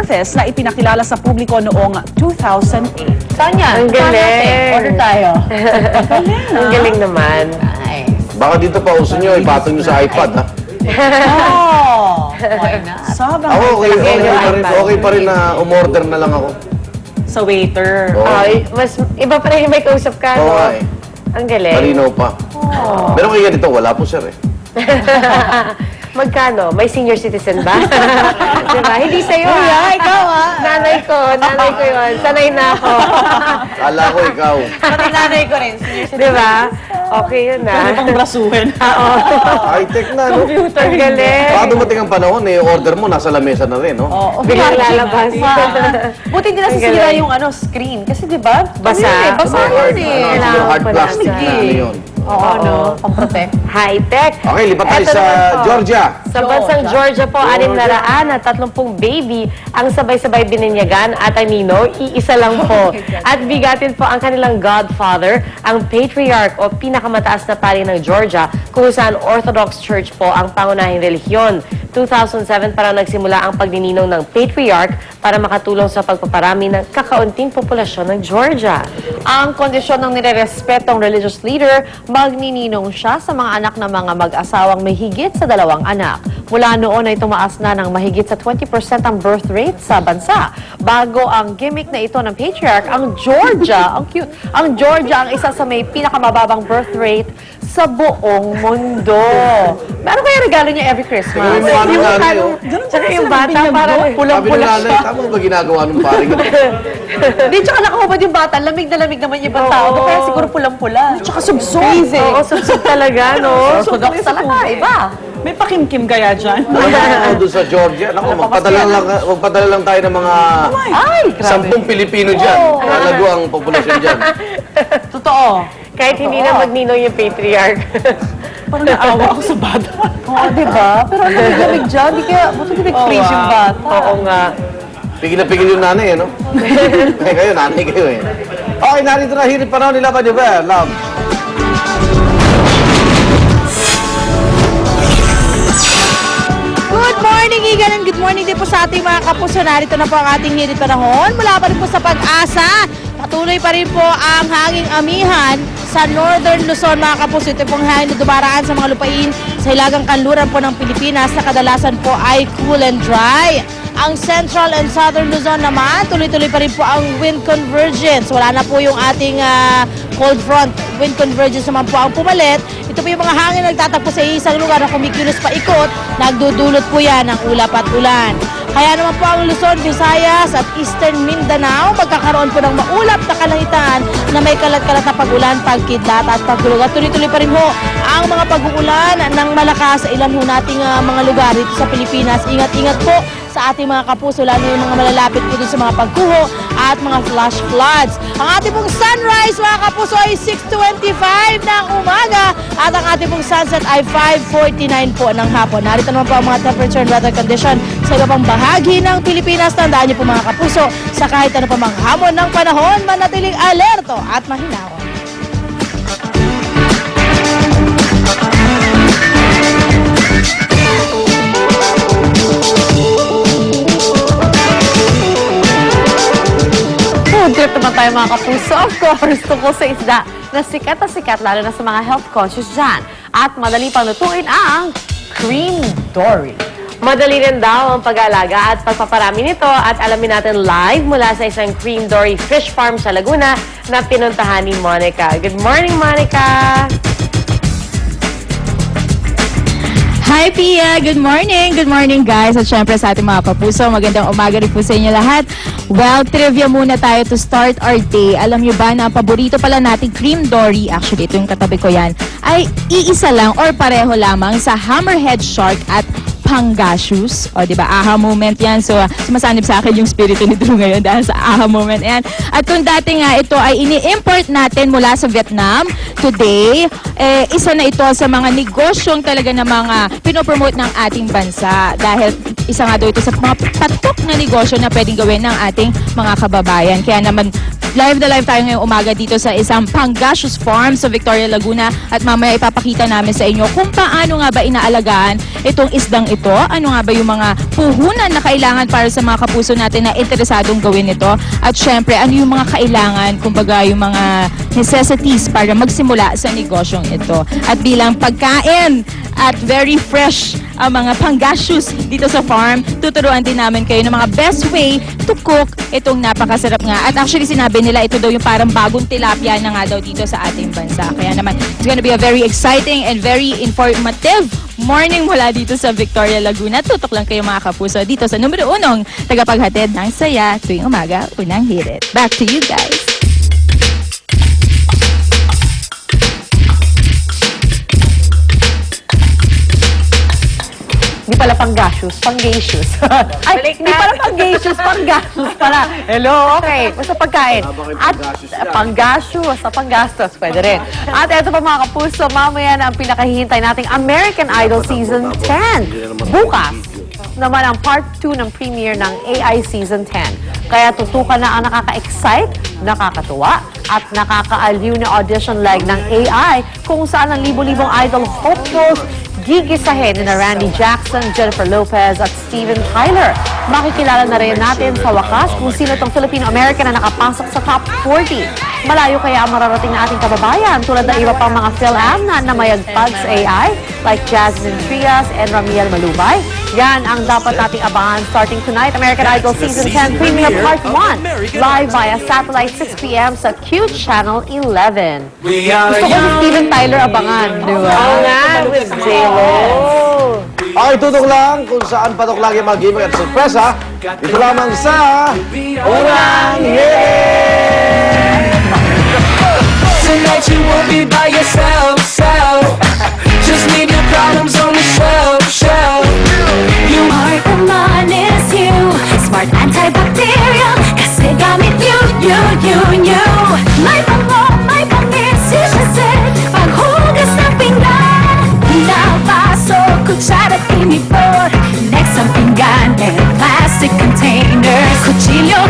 service na ipinakilala sa publiko noong 2008. Tanya, Ang galing. order tayo. Ang galing naman. Baka dito pa uso nyo, ipatong nyo sa iPad, ha? Oh, why not? Sobrang Ako, iPad. okay pa rin na umorder na lang ako. sa waiter. Oo. Ay, mas iba pa rin yung may kausap ka, Oo no? nga eh. Ang galing. Malinaw pa. Pero kaya ganito, wala po sir eh. Magkano? May senior citizen ba? Diba? Hindi sa'yo, ha? ikaw Nanay ko yun. Sanay na ako. Kala ko ikaw. Pati nanay ko rin. Diba? Okay yun, Pwede ha? pang brasuhin. High-tech na, no? Ang galing. Baka dumating ang panahon eh, order mo, nasa lamesa na rin, no? Oo. Biglang lalabas. Buti hindi nasisira yung screen. Kasi di ba? Basa. Basa yun eh. Ano, hard pala. plastic na ano yun. Oo, no? Pang-protect. High-tech. Okay, lipat tayo Eto sa naman po. Georgia. Sa bansang Georgia po, 630 baby ang sabay-sabay bininyagan at ang ninong, iisa lang po. At bigatin po ang kanilang godfather, ang patriarch o pinakamataas na pari ng Georgia, kung saan Orthodox Church po ang pangunahing relihiyon. 2007 para nagsimula ang pagnininong ng patriarch para makatulong sa pagpaparami ng kakaunting populasyon ng Georgia. Ang kondisyon ng nire-respetong religious leader, magnininong siya sa mga anak ng mga mag-asawang may higit sa 2 anak. Mula noon ay tumaas na ng mahigit sa 20% ang birth rate sa bansa. Bago ang gimmick na ito ng patriarch, ang Georgia, ang cute, ang Georgia ang isa sa may pinakamababang birth rate sa buong mundo. Ano kaya regalo niya every Christmas? Tingnan mo ano nanay, oh. Tsaka yung bata, parang Sabi ni pulang-pula nanay, siya. tama ba ginagawa ng paring ito? Hindi, tsaka nakahubad yung bata. Lamig na lamig naman yung ibang tao. Kaya siguro pulang-pula. Tsaka subsub. Oo, subsub talaga, no? Orthodox talaga, iba. May pakimkim kaya dyan? Ano doon sa Georgia? Naku, magpadala lang tayo ng mga Ay, grabe. 10 Pilipino dyan. Lalago ang populasyon dyan. Totoo. Kahit hindi na magninong yung patriarch. Parang naawa ako sa bata. Oo, di ba? Pero ang lamig dyan. Di kaya, buti di nag-freeze yung bata. Oo nga. Pigil na pigil yung nanay, eh, no? Eh, kayo, nanay kayo, eh. Okay, narito na hirit panahon nila pa, di ba? Love. Good morning, Igan, and good morning din po sa ating mga kapuso. Narito na po ang ating hirit panahon. Mula pa rin po sa Pag-asa. Patuloy pa rin po ang hanging amihan sa Northern Luzon, mga kapuso. Ito pong hangin na dumaraan sa mga lupain sa hilagang kanluran po ng Pilipinas na kadalasan po ay cool and dry. Ang Central and Southern Luzon naman, tuloy-tuloy pa rin po ang wind convergence. Wala na po yung ating cold front. Wind convergence naman po ang pumalit. Ito po yung mga hangin na nagtatagpo sa isang lugar na kumikilos pa ikot, nagdudulot po yan ng ulap at ulan. Kaya naman po ang Luzon, Visayas at Eastern Mindanao magkakaroon po ng maulap na kalangitan na may kalat-kalat na pag-ulan, pagkidlat at pagkulog. At tuloy-tuloy pa rin ho ang mga pag-uulan ng malakas sa ilan ho nating mga lugar dito sa Pilipinas. Ingat-ingat po sa ating mga kapuso, lalo yung mga malalapit po dun sa mga pagkuho at mga flash floods. Ang ating pong sunrise, mga kapuso, ay 6:25 ng umaga at ang ating pong sunset ay 5:49 po ng hapon. Narito naman po ang mga temperature and weather condition sa iba pang bahagi ng Pilipinas. Tandaan niyo po, mga kapuso, sa kahit ano pa mang hamon ng panahon, manatiling alerto at mahinahon. Food trip naman tayo, mga kapuso. Of course, tungkol sa isda na sikat, lalo na sa mga health conscious dyan. At madali pang lutuin ang cream dory. Madali rin daw ang pag-aalaga at pagpaparami nito at alamin natin live mula sa isang cream dory fish farm sa Laguna na pinuntahan ni Monica. Good morning, Monica! Hi Pia! Good morning! Good morning guys! At syempre sa ating mga kapuso, magandang umaga rin po sa inyo lahat. Well, trivia muna tayo to start our day. Alam nyo ba na ang paborito pala nating cream dory, actually ito yung katabi ko yan, ay iisa lang or pareho lamang sa hammerhead shark at pangasius. O, di ba? Aha moment yan. So, sumasanib sa akin yung spirito ni Drew ngayon dahil sa aha moment yan. At kung dati nga ito ay ini-import natin mula sa Vietnam, today, isa na ito sa mga negosyong talaga na mga pinopromote ng ating bansa. Dahil isa nga daw ito sa mga patok na negosyo na pwedeng gawin ng ating mga kababayan. Kaya naman, live na live tayo ngayong umaga dito sa isang Pangasius Farm sa Victoria, Laguna. At mamaya ipapakita namin sa inyo kung paano nga ba inaalagaan itong isdang ito. Ano nga ba yung mga puhunan na kailangan para sa mga kapuso natin na interesadong gawin ito. At syempre, ano yung mga kailangan, kumbaga yung mga necessities para magsimula sa negosyong ito. At bilang pagkain at very fresh ang mga Pangasius dito sa farm, tuturuan din namin kayo ng mga best way to cook itong napakasarap nga. At actually sinabi nila ito daw yung parang bagong tilapia na nga daw dito sa ating bansa. Kaya naman, it's gonna be a very exciting and very informative morning mula dito sa Victoria, Laguna. Tutok lang kayo mga kapuso dito sa numero 1 tagapaghatid ng saya tuwing umaga, unang hirit. Back to you guys. Hindi pala Pangasius, Pangasius. Ay, hindi pala Pangasius, Pangasius pala. Hello, okay. Basta pagkain. At Pangasius, sa Panggastos, pwede rin. At eto pa mga kapuso, mamaya na ang pinakahihintay nating American Idol Season 10. Bukas naman ang part 2 ng premiere ng AI Season 10. Kaya tutukan na ang nakaka-excite, nakakatuwa, at nakakaaliw na audition leg ng AI kung saan ang libo-libong idol hopefuls gigisahin ni Randy Jackson, Jennifer Lopez at Steven Tyler. Makikilala na rin natin sa wakas kung sino itong Filipino-American na nakapasok sa top 40. Malayo kaya ang mararating na ating kababayan tulad ng iba pang mga PhilAm na mayagpag sa AI like Jasmine Trias and Ramiel Malubay. Yan ang dapat nating abangan starting tonight. American Idol Season 10 Premiere Part 1 live via satellite 6 p.m. sa Q Channel 11. Gusto ko si Steven Tyler abangan, di ba? Oo nga, with J-Lo. Okay, tutok lang kung saan patok lagi mag-gimmick at sorpresa. Ito lamang sa Unang Hirit! Tonight you won't be by yourself, just leave your problems on the shelf. You Smart naman is you, smart antibacterial, kasi gamit you. May bango, may bangis, sisaset, paghugas ng pinggan. Nabaso, kutsara, tinipor, next ang pinggan and plastic containers. Kutsilyo